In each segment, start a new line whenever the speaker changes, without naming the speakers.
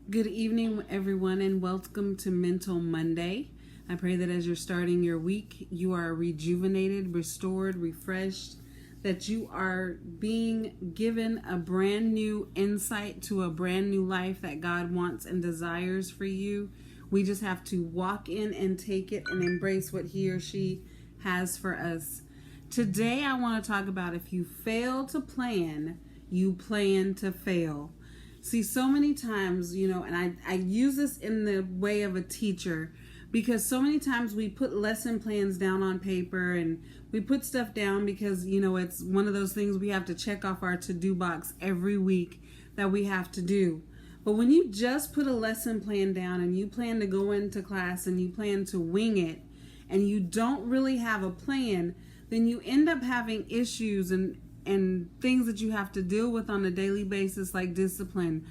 Good evening, everyone, and welcome to Mental Monday. I pray that as you're starting your week, you are rejuvenated, restored, refreshed, that you are being given a brand new insight to a brand new life that God wants and desires for you. We just have to walk in and take it and embrace what He or she has for us. Today, I want to talk about if you fail to plan, you plan to fail. See, so many times, and I use this in the way of a teacher, because so many times we put lesson plans down on paper and we put stuff down because, it's one of those things we have to check off our to-do box every week that we have to do. But when you just put a lesson plan down and you plan to go into class and you plan to wing it and you don't really have a plan, then you end up having issues and things that you have to deal with on a daily basis, like discipline,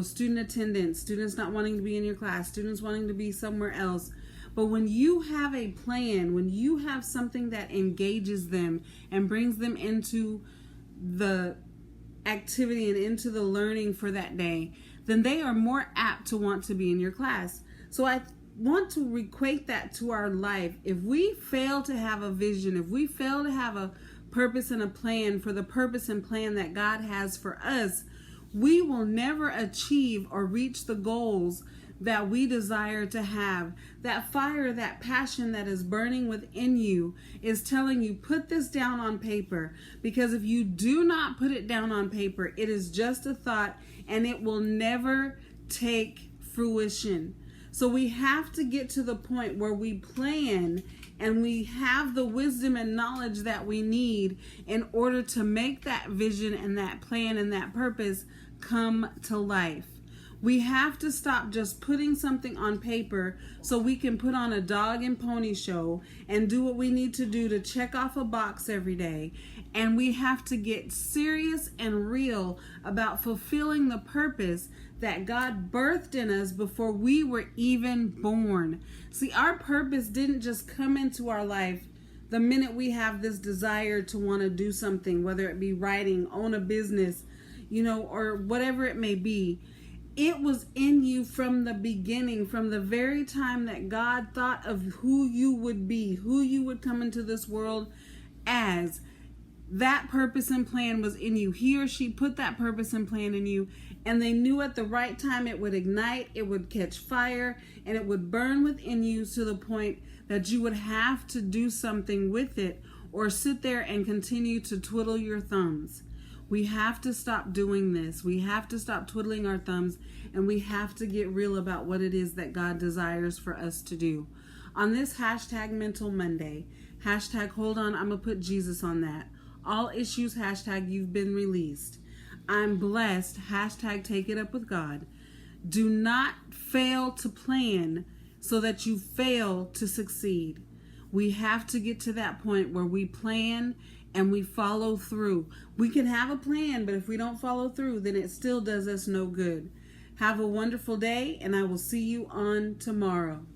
student attendance, students not wanting to be in your class, students wanting to be somewhere else. But when you have a plan, when you have something that engages them and brings them into the activity and into the learning for that day, then they are more apt to want to be in your class. So I want to equate that to our life. If we fail to have a vision, if we fail to have a purpose and a plan for the purpose and plan that God has for us, we will never achieve or reach the goals that we desire to have. That fire, that passion that is burning within you is telling you, put this down on paper, because if you do not put it down on paper, it is just a thought and it will never take fruition. So we have to get to the point where we plan and we have the wisdom and knowledge that we need in order to make that vision and that plan and that purpose come to life. We have to stop just putting something on paper so we can put on a dog and pony show and do what we need to do to check off a box every day. And we have to get serious and real about fulfilling the purpose that God birthed in us before we were even born. See, our purpose didn't just come into our life the minute we have this desire to want to do something, whether it be writing, own a business, or whatever it may be. It was in you from the beginning, from the very time that God thought of who you would be, who you would come into this world as. That purpose and plan was in you. He or she put that purpose and plan in you, and they knew at the right time it would ignite, it would catch fire, and it would burn within you to the point that you would have to do something with it or sit there and continue to twiddle your thumbs. We have to stop doing this. We have to stop twiddling our thumbs, and we have to get real about what it is that God desires for us to do. On this hashtag Mental Monday, hashtag hold on, I'm going to put Jesus on that. All issues, hashtag you've been released. I'm blessed, hashtag take it up with God. Do not fail to plan so that you fail to succeed. We have to get to that point where we plan and we follow through. We can have a plan, but if we don't follow through, then it still does us no good. Have a wonderful day, and I will see you on tomorrow.